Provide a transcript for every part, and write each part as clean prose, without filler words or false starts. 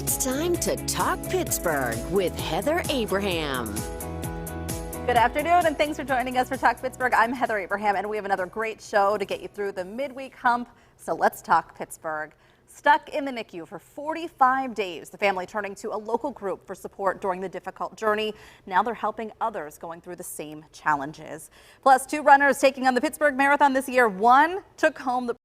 It's time to talk Pittsburgh with Heather Abraham. Good afternoon, and thanks for joining us for Talk Pittsburgh. I'm Heather Abraham, and we have another great show to get you through the midweek hump. So let's talk Pittsburgh. Stuck in the NICU for 45 days, the family turning to a local group for support during the difficult journey. Now they're helping others going through the same challenges. Plus, two runners taking on the Pittsburgh Marathon this year. One took home the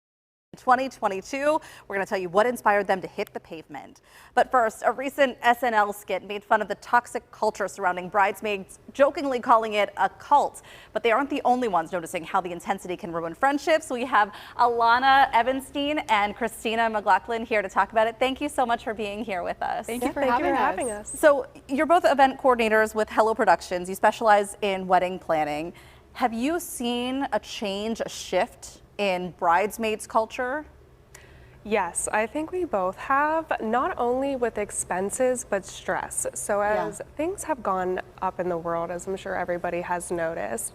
2022. We're going to tell you what inspired them to hit the pavement. But first, a recent SNL skit made fun of the toxic culture surrounding Bridesmaids, jokingly calling it a cult. But they aren't the only ones noticing how the intensity can ruin friendships. We have Allanah, Ebenstein, and Christina, McLachlan here to talk about it. Thank you so much for being here with us. Thank you for having us. So you're both event coordinators with Hello Productions. You specialize in wedding planning. Have you seen a change, a shift in bridesmaids culture? Yes, I think we both have, not only with expenses, but stress. So as things have gone up in the world, as I'm sure everybody has noticed,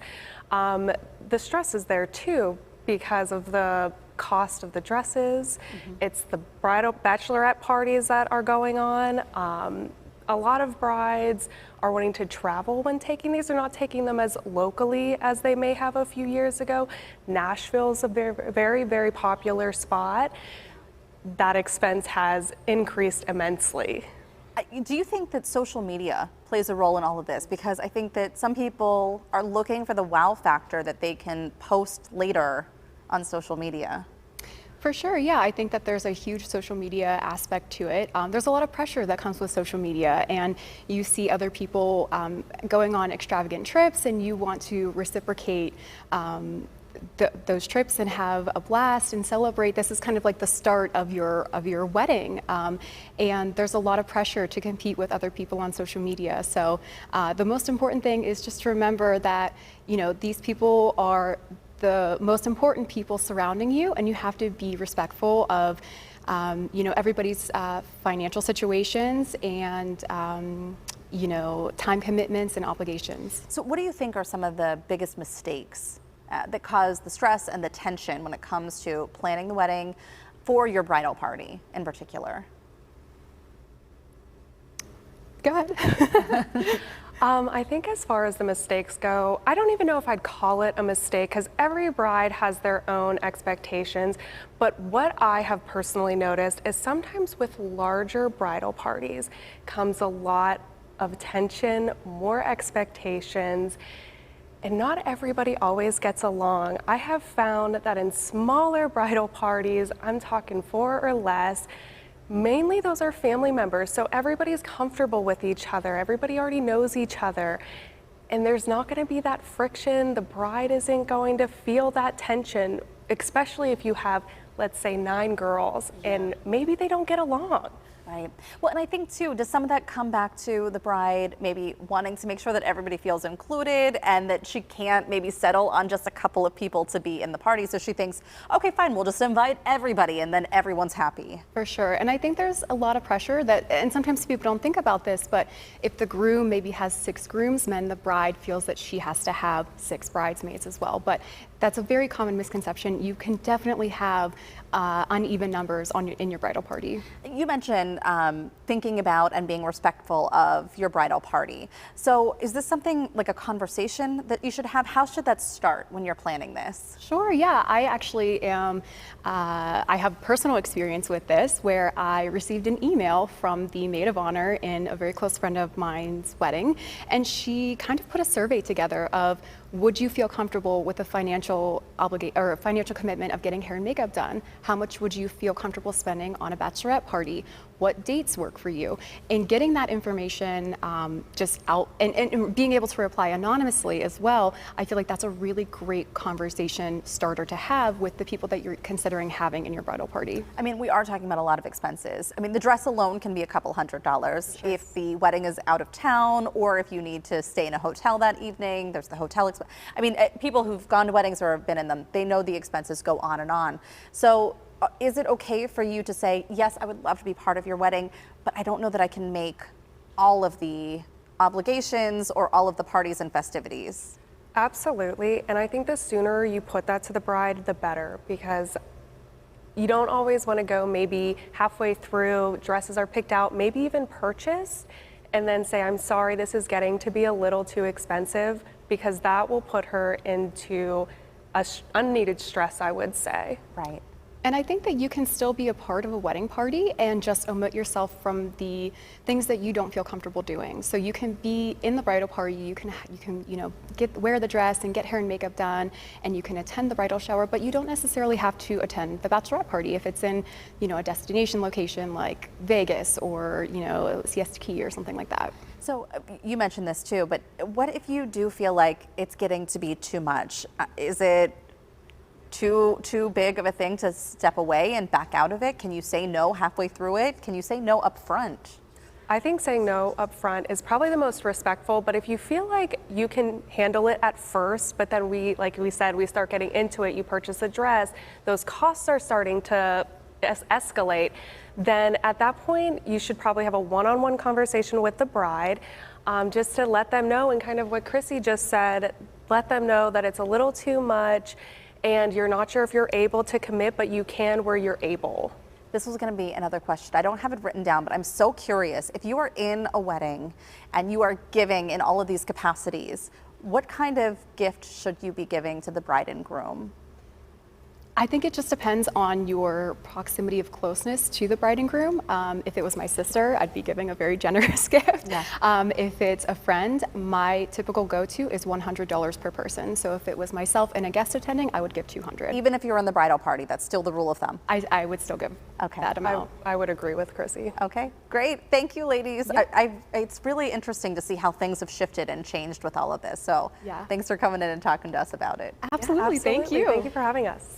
the stress is there too because of the cost of the dresses. It's the bridal bachelorette parties that are going on. A lot of brides are wanting to travel when taking these. They're not taking them as locally as they may have a few years ago. Nashville's a very, very popular spot. That expense has increased immensely. Do you think that social media plays a role in all of this? Because I think that some people are looking for the wow factor that they can post later on social media. For sure, yeah. I think that there's a huge social media aspect to it. There's a lot of pressure that comes with social media, and you see other people going on extravagant trips, and you want to reciprocate those trips and have a blast and celebrate. This is kind of like the start of your wedding, and there's a lot of pressure to compete with other people on social media. So the most important thing is just to remember that these people are the most important people surrounding you, and you have to be respectful of everybody's financial situations and time commitments and obligations. So what do you think are some of the biggest mistakes that cause the stress and the tension when it comes to planning the wedding for your bridal party in particular? Go ahead. I think as far as the mistakes go, I don't even know if I'd call it a mistake because every bride has their own expectations. But what I have personally noticed is sometimes with larger bridal parties comes a lot of tension, more expectations, and not everybody always gets along. I have found that in smaller bridal parties, I'm talking 4 or less, mainly those are family members, so everybody's comfortable with each other. Everybody already knows each other, and there's not going to be that friction. The bride isn't going to feel that tension, especially if you have, let's say, 9 girls, and maybe they don't get along. Right. Well, and I think too, does some of that come back to the bride maybe wanting to make sure that everybody feels included and that she can't maybe settle on just a couple of people to be in the party? So she thinks, okay, fine, we'll just invite everybody and then everyone's happy. For sure. And I think there's a lot of pressure that, and sometimes people don't think about this, but if the groom maybe has 6 groomsmen, the bride feels that she has to have 6 bridesmaids as well. But that's a very common misconception. You can definitely have uneven numbers in your bridal party. You mentioned thinking about and being respectful of your bridal party. So is this something like a conversation that you should have? How should that start when you're planning this? Sure, yeah. I actually am, I have personal experience with this where I received an email from the maid of honor in a very close friend of mine's wedding, and she kind of put a survey together of, would you feel comfortable with the financial commitment of getting hair and makeup done? How much would you feel comfortable spending on a bachelorette party? What dates work for you? And getting that information just out and being able to reply anonymously as well, I feel like that's a really great conversation starter to have with the people that you're considering having in your bridal party. I mean, we are talking about a lot of expenses. I mean, the dress alone can be a couple $100s. Sure. If the wedding is out of town or if you need to stay in a hotel that evening, there's the hotel expense. I mean, people who've gone to weddings or have been in them, they know the expenses go on and on. So is it okay for you to say, yes, I would love to be part of your wedding, but I don't know that I can make all of the obligations or all of the parties and festivities? Absolutely, and I think the sooner you put that to the bride, the better, because you don't always want to go maybe halfway through, dresses are picked out, maybe even purchased, and then say, I'm sorry, this is getting to be a little too expensive, because that will put her into unneeded stress, I would say. Right. And I think that you can still be a part of a wedding party and just omit yourself from the things that you don't feel comfortable doing. So you can be in the bridal party, you can wear the dress and get hair and makeup done, and you can attend the bridal shower, but you don't necessarily have to attend the bachelorette party if it's in, a destination location like Vegas or, Siesta Key or something like that. So you mentioned this too, but what if you do feel like it's getting to be too much? Is it too big of a thing to step away and back out of it? Can you say no halfway through it? Can you say no up front? I think saying no up front is probably the most respectful, but if you feel like you can handle it at first, but then like we said, we start getting into it, you purchase a dress, those costs are starting to escalate, then at that point you should probably have a one-on-one conversation with the bride, just to let them know, and kind of what Chrissy just said, let them know that it's a little too much and you're not sure if you're able to commit, but you can where you're able. This was going to be another question. I don't have it written down, but I'm so curious. If you are in a wedding and you are giving in all of these capacities, what kind of gift should you be giving to the bride and groom? I think it just depends on your proximity of closeness to the bride and groom. If it was my sister, I'd be giving a very generous gift. Yeah. If it's a friend, my typical go-to is $100 per person. So if it was myself and a guest attending, I would give $200. Even if you're in the bridal party, that's still the rule of thumb. I would still give that amount. I would agree with Chrissy. Okay, great. Thank you, ladies. Yeah. It's really interesting to see how things have shifted and changed with all of this. So Yeah. thanks for coming in and talking to us about it. Absolutely. Thank you. Thank you for having us.